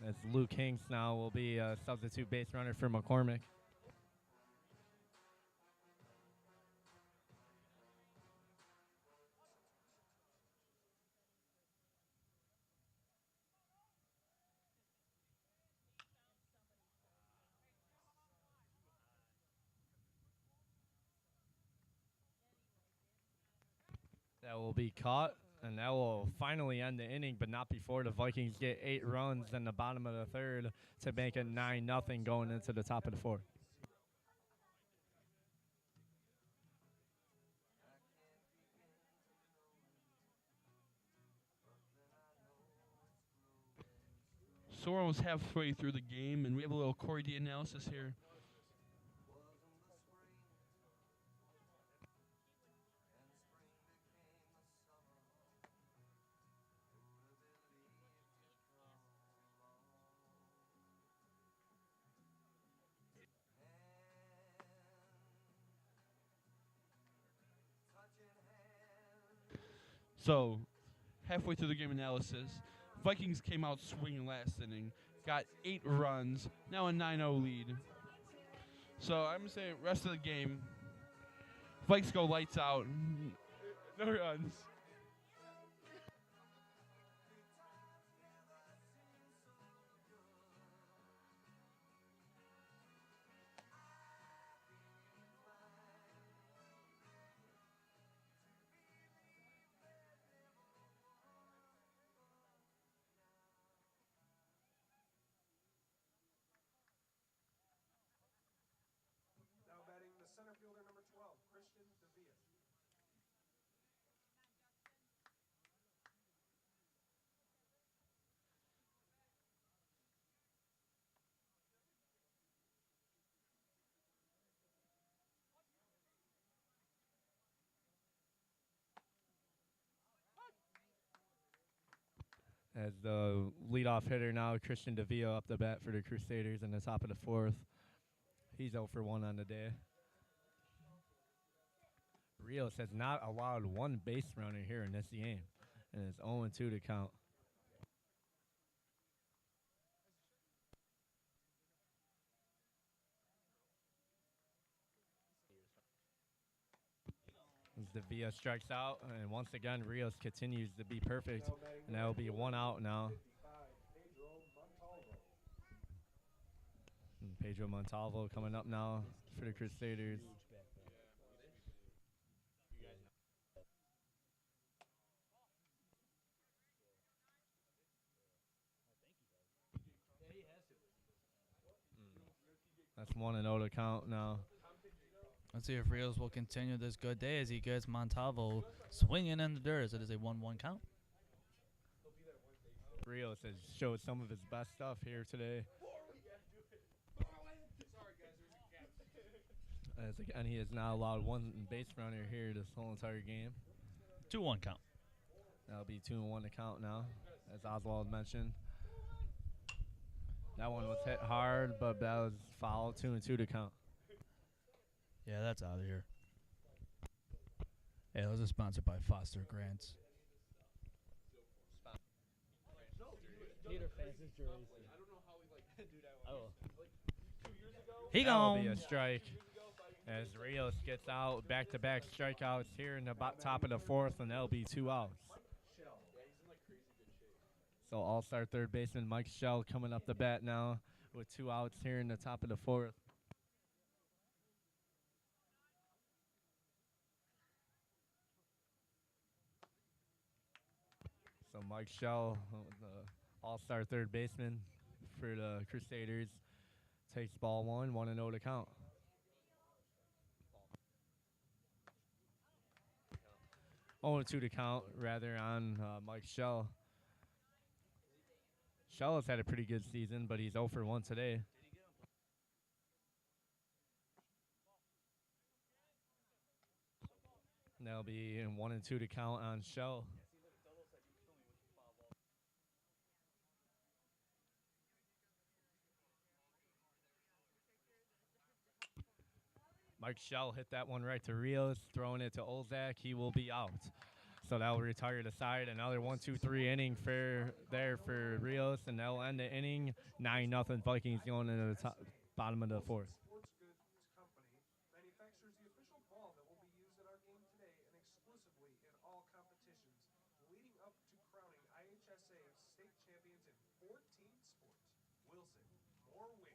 As Luke Hinks now will be a substitute base runner for McCormick. That will be caught, and that will finally end the inning, but not before the Vikings get 8 runs in the bottom of the third to make it 9-0 going into the top of the fourth. So we're almost halfway through the game, and we have a little Corey D analysis here. So, halfway through the game analysis, Vikings came out swinging last inning, got 8 runs, now a 9-0 lead. So I'm going to say rest of the game, Vikes go lights out, no runs. Now batting the center fielder, number 12, Christian Devia. As the leadoff hitter now, Christian Devia up the bat for the Crusaders in the top of the fourth. He's 0 for 1 on the day. Rios has not allowed one base runner here in this game, and it's 0-2 to count. As Devia strikes out, and once again, Rios continues to be perfect, and that will be 1 out now. 55, Pedro Montalvo. And Pedro Montalvo coming up now for the Crusaders. That's 1-0 to count now. Let's see if Rios will continue this good day as he gets Montalvo swinging in the dirt as it is a 1-1 count. Rios has showed some of his best stuff here today. As again, he has not allowed one base runner here this whole entire game. 2-1 count. That'll be 2-1 to count now, as Oswald mentioned. That one was hit hard, but that was foul. 2-2 to count. Yeah, that's out of here. Yeah, those are sponsored by Foster Grants. He That'll be gone. a strike. As Rios gets out, back-to-back strikeouts here in the top of the fourth, and that'll be 2 outs. So all-star third baseman Mike Schell coming up the bat now with 2 outs here in the top of the fourth. So Mike Schell, the all-star third baseman for the Crusaders, takes ball 1-0 to count. Oh, 2 to count, rather, on Mike Schell. Schell has had a pretty good season, but he's 0 for 1 today. And that'll be 1-2 to count on Schell. Mike Shell hit that one right to Rios, throwing it to Olzak. He will be out. So that will retire the side. Another 1-2-3 inning there for Rios, and that will end the inning. 9-0 Vikings going into the bottom of the fourth. Sports Goods Company manufactures the official ball that will be used in our game today and exclusively in all competitions, leading up to crowning IHSA state champions in 14 sports. Wilson, more win.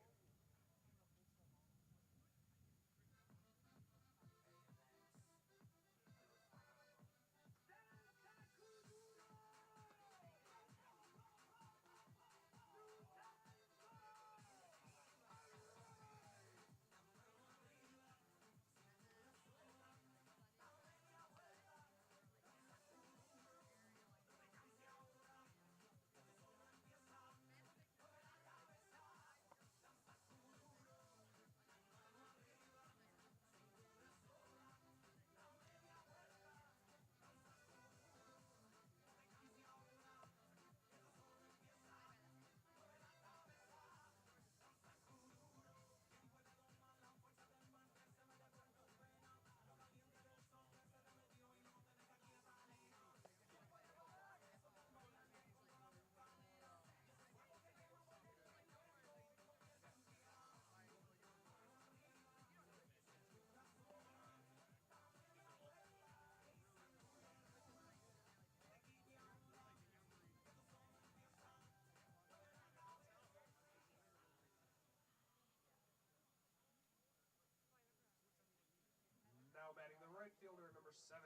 Now batting the right fielder, number 7,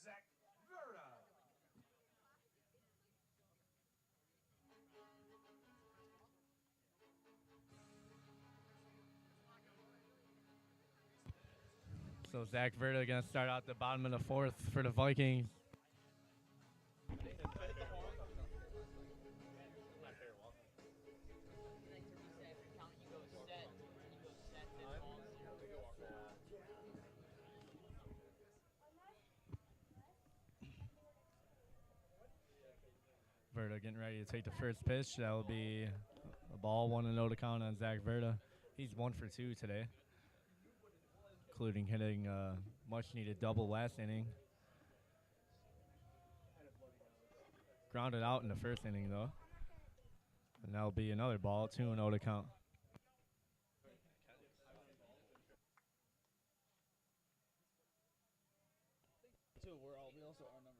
Zach Verda. So Zach Verda going to start out the bottom of the fourth for the Vikings. Verda getting ready to take the first pitch. That will be a ball, 1-0 to count on Zach Verda. He's 1 for 2 today, including hitting a much-needed double last inning. Grounded out in the first inning, though. And that'll be another ball, 2-0 to count. We also are numbers.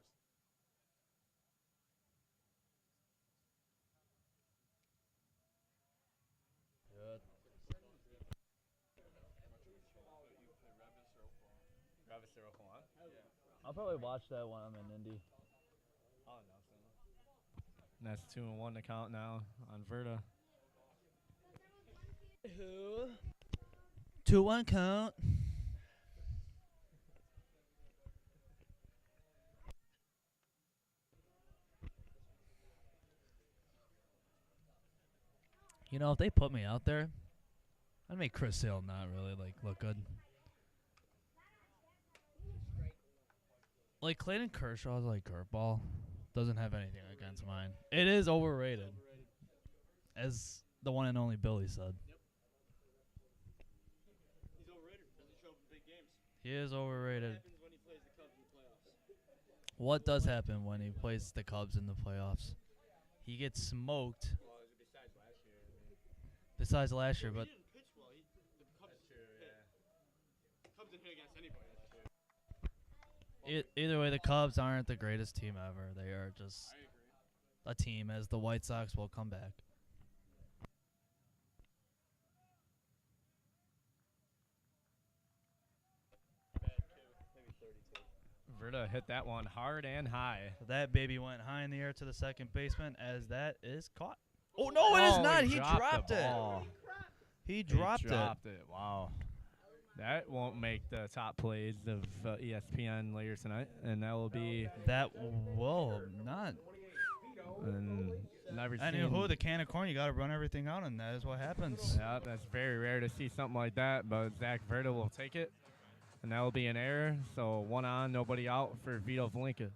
Good. I'll probably watch that when I'm in Indy. And that's 2-1 to count now on Verda. 2-1 count. You know, if they put me out there, I'd make Chris Sale not really look good. Like Clayton Kershaw's dirtball doesn't have anything against mine. It is overrated, as the one and only Billy said. He's overrated because he showed up in big games. He is overrated. What happens when he plays the Cubs in the playoffs? What does happen when he plays the Cubs in the playoffs? He gets smoked. Well, besides last year. Besides last year, but He didn't pitch well. The Cubs Cubs didn't hit against anybody. either way, the Cubs aren't the greatest team ever. They are just a team, as the White Sox will come back. Verda hit that one hard and high. That baby went high in the air to the second baseman, as that is caught. Oh, no, it is not. He dropped it. He dropped it. Wow. That won't make the top plays of ESPN later tonight, and that will be That will not. never I seen. knew who the can of corn. You got to run everything out, and that is what happens. Yeah, that's very rare to see something like that, but Zach Verda will take it, and that will be an error. So 1 on, nobody out for Vito Valinka.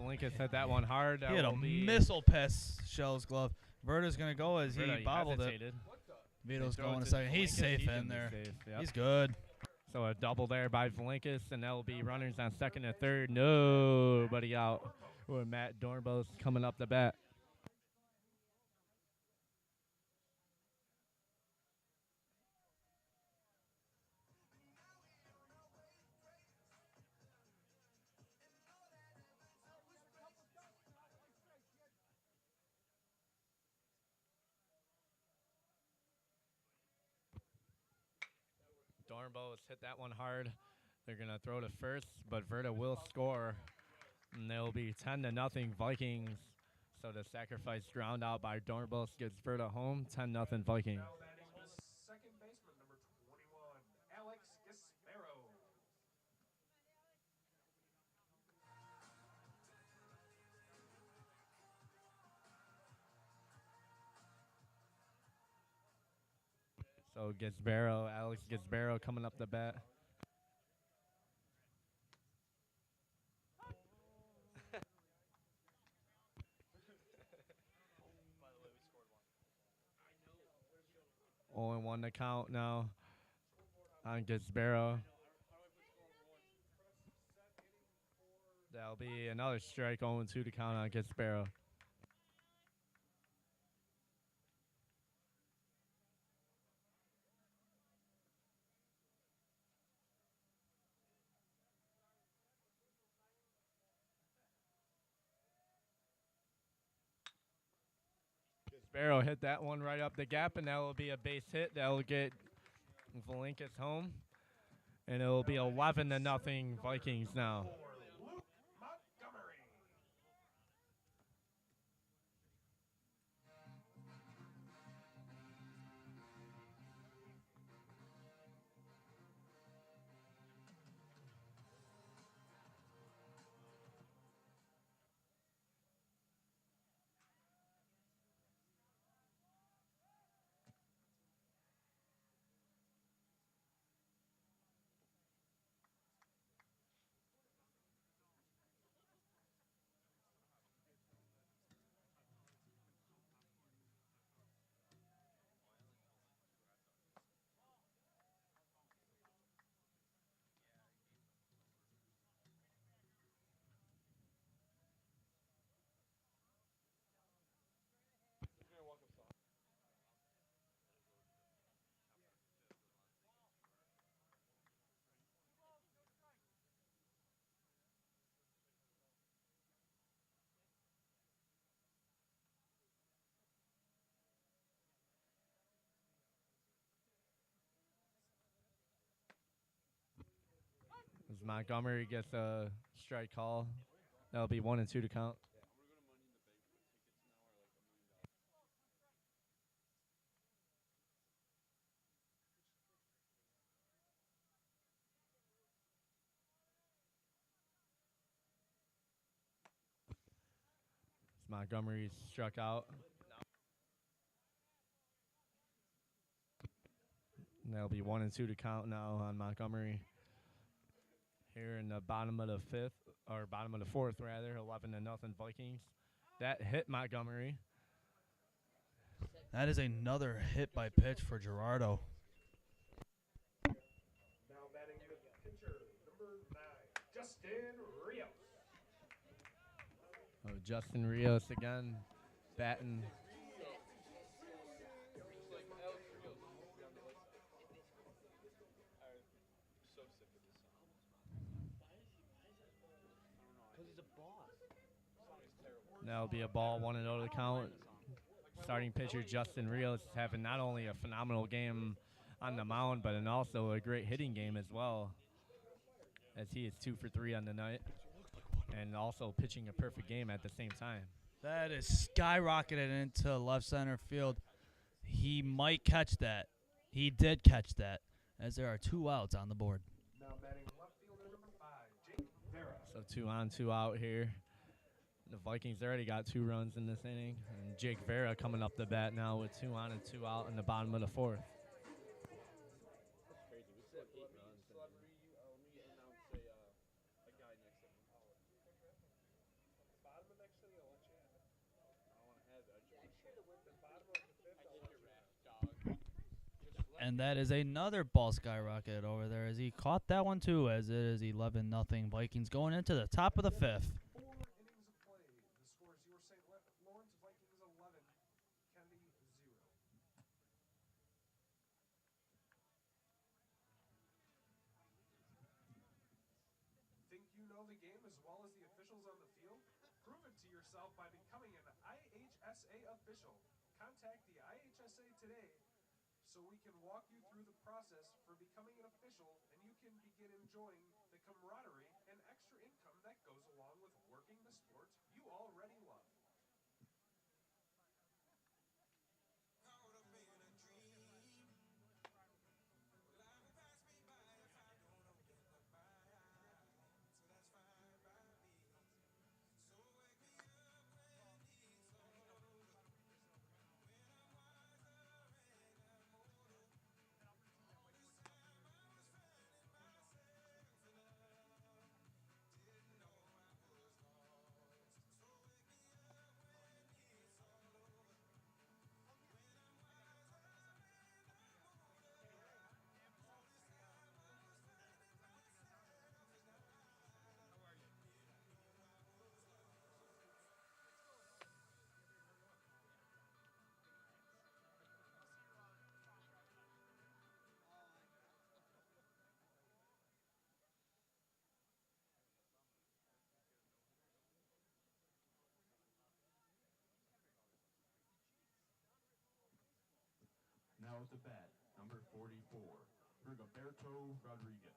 Valinkis hit that one hard. That He had a will be missile past Shell's glove. Verta's going to go as Verta, he bobbled it. hesitated. Vito's They throw it going a to second. He's Valinkis. safe He's in gonna be there. safe, yep. He's good. So a double there by Valinkis, and that will be runners on second and third. Nobody out. With Matt Dornbos coming up the bat. Dornbos hit that one hard. They're going to throw to first, but Verta will score. And they'll be 10-0 Vikings. So the sacrifice ground out by Dornbos gets Verta home. 10-0 Vikings. Now batting the second baseman, number 21, Alex Gasparo. So Alex Gasparo coming up the bat. Only one to count now on Gasparo. That'll be another strike, 0-2 to count on Gasparo. Gasparo hit that one right up the gap, and that will be a base hit. That will get Valinkis home. And it will be 11-0 Vikings now. For Luke Montgomery. As Montgomery gets a strike call, that'll be 1-2 to count. As Montgomery's struck out. And that'll be 1-2 to count now on Montgomery. Here in the bottom of the fifth, or bottom of the fourth rather, 11-0 Vikings. That hit Montgomery. That is another hit by pitch for Gerardo. Now batting the pitcher, number 9, Justin Rios. Oh, Justin Rios again, batting. That'll be a ball, 1-0 to count. Starting pitcher Justin Rios is having not only a phenomenal game on the mound, but also a great hitting game as well, as he is 2 for 3 on the night, and also pitching a perfect game at the same time. That is skyrocketed into left center field. He might catch that. He did catch that, as there are 2 outs on the board. Now batting left fielder, number 5, Jake Vera. So 2 on, 2 out here. The Vikings already got 2 runs in this inning, and Jake Vera coming up the bat now with 2 on and 2 out in the bottom of the fourth. bottom of next inning, I'll let you have it. I want to have it. The bottom of the fifth, I'll let you have it. And that is another ball skyrocket over there as he caught that one too, as it is 11-0 Vikings going into the top of the fifth. 4 innings of play. The score is your St. Lawrence Vikings 11, Kennedy 0. Think you know the game as well as the officials on the field? Prove it to yourself by becoming an IHSA official. Contact the IHSA today so we can walk you through the process for becoming an official, and you can begin enjoying the camaraderie and extra income that goes along with working the sports you already love. Now at the bat, number 44, Rigoberto Rodriguez.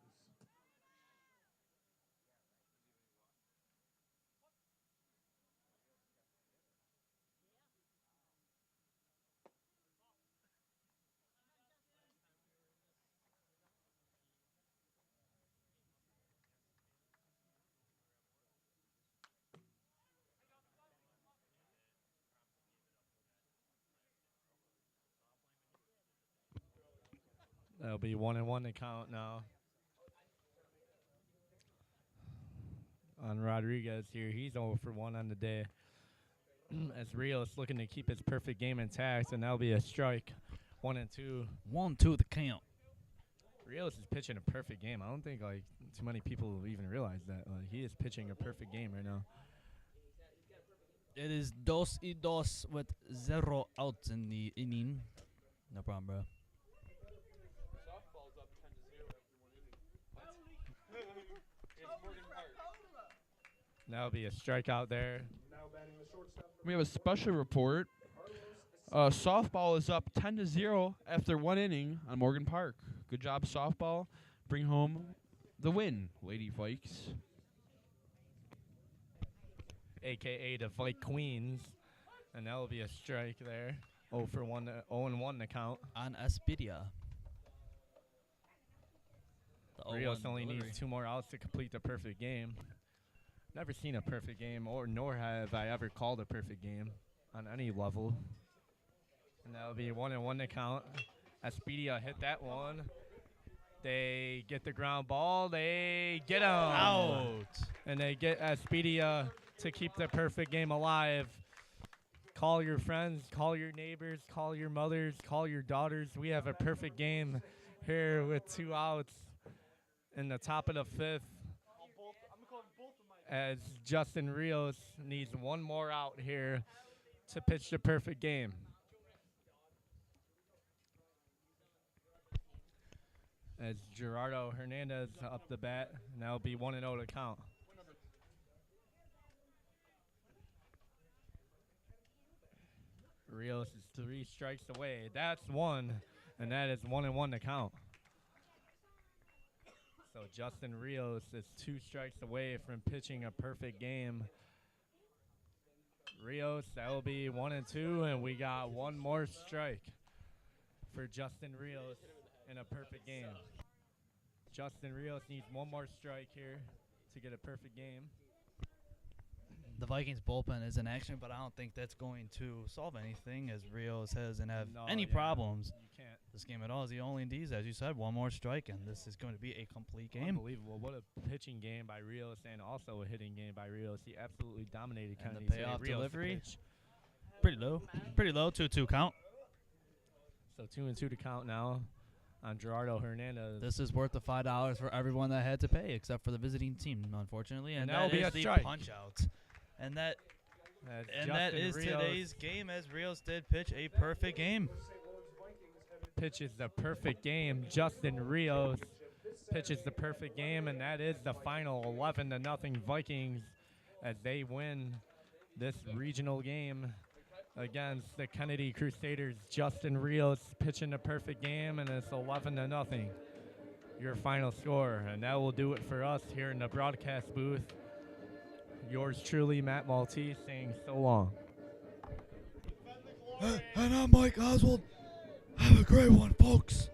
That'll be 1-1 to count now. On Rodriguez here, he's 0 for 1 on the day. As Rios looking to keep his perfect game intact, and that'll be a strike. 1-2. 1-2 the count. Rios is pitching a perfect game. I don't think like too many people even realize that. He is pitching a perfect game right now. It is 2-2 with 0 outs in the inning. No problem, bro. Softball's up 10-0 after 1 inning. It's Morgan Park. That'll be a strikeout there. Now batting the shortstop. We have a special report. Softball is up 10-0 after 1 inning on Morgan Park. Good job, softball. Bring home the win, Lady Vikes. AKA the Vike Queens. And that'll be a strike there. 0 for 1, 0-1 to count. On Aspidia. Rios only needs 2 more outs to complete the perfect game. Never seen a perfect game, nor have I ever called a perfect game on any level. And that'll be 1-1 to count. Aspidia hit that one. They get the ground ball. They get him Out. And they get Aspidia to keep the perfect game alive. Call your friends, call your neighbors, call your mothers, call your daughters. We have a perfect game here with 2 outs in the top of the 5th. As Justin Rios needs 1 more out here to pitch the perfect game. As Gerardo Hernandez up the bat, and that'll be 1-0 to count. Rios is 3 strikes away. That's 1, and that is 1-1 to count. So Justin Rios is 2 strikes away from pitching a perfect game. Rios, that will be 1-2, and we got 1 more strike for Justin Rios in a perfect game. Justin Rios needs 1 more strike here to get a perfect game. The Vikings bullpen is in action, but I don't think that's going to solve anything as Rios doesn't have any problems. You can't. this game at all is the only D's, as you said. One more strike, and this is going to be a complete game. Unbelievable. What a pitching game by Rios and also a hitting game by Rios. He absolutely dominated And the Kennedy today. payoff Rios delivery. pitch. Pretty low. Pretty low. 2-2 count. So 2-2 to count now on Gerardo Hernandez. This is worth the $5 for everyone that had to pay, except for the visiting team, unfortunately. And that'll that be is a the strike. punch out. And that Justin is Rios today's game, as Rios did pitch a perfect game. pitches the perfect game. Justin Rios pitches the perfect game, and that is the final 11-0 Vikings as they win this regional game against the Kennedy Crusaders. Justin Rios pitching the perfect game, and it's 11-0. Your final score, and that will do it for us here in the broadcast booth. Yours truly, Matt Maltese, saying so long. And I'm Mike Oswald. Have a great one, folks.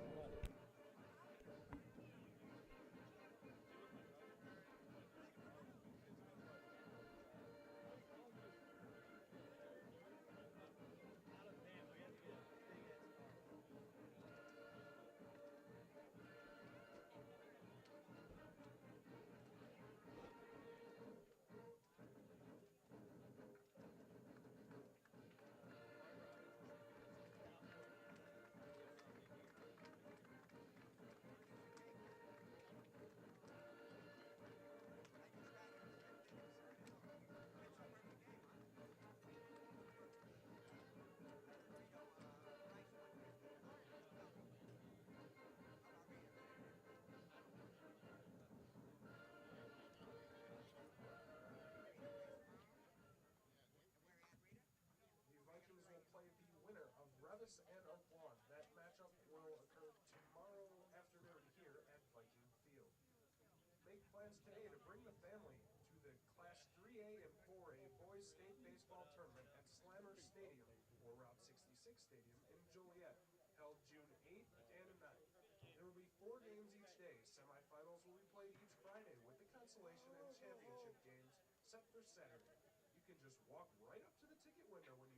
The Vikings will play the winner of Revis and Oak Lawn. That matchup will occur tomorrow afternoon here at Viking Field. Make plans today to bring the family to the Class 3A and 4A Boys State Baseball Tournament at Slammer Stadium or Route 66 Stadium in Joliet, held June 8th and 9th. There will be 4 games each day. Semifinals will be played each Friday with the consolation and championship games set for Saturday. You can just walk right up to the ticket window when you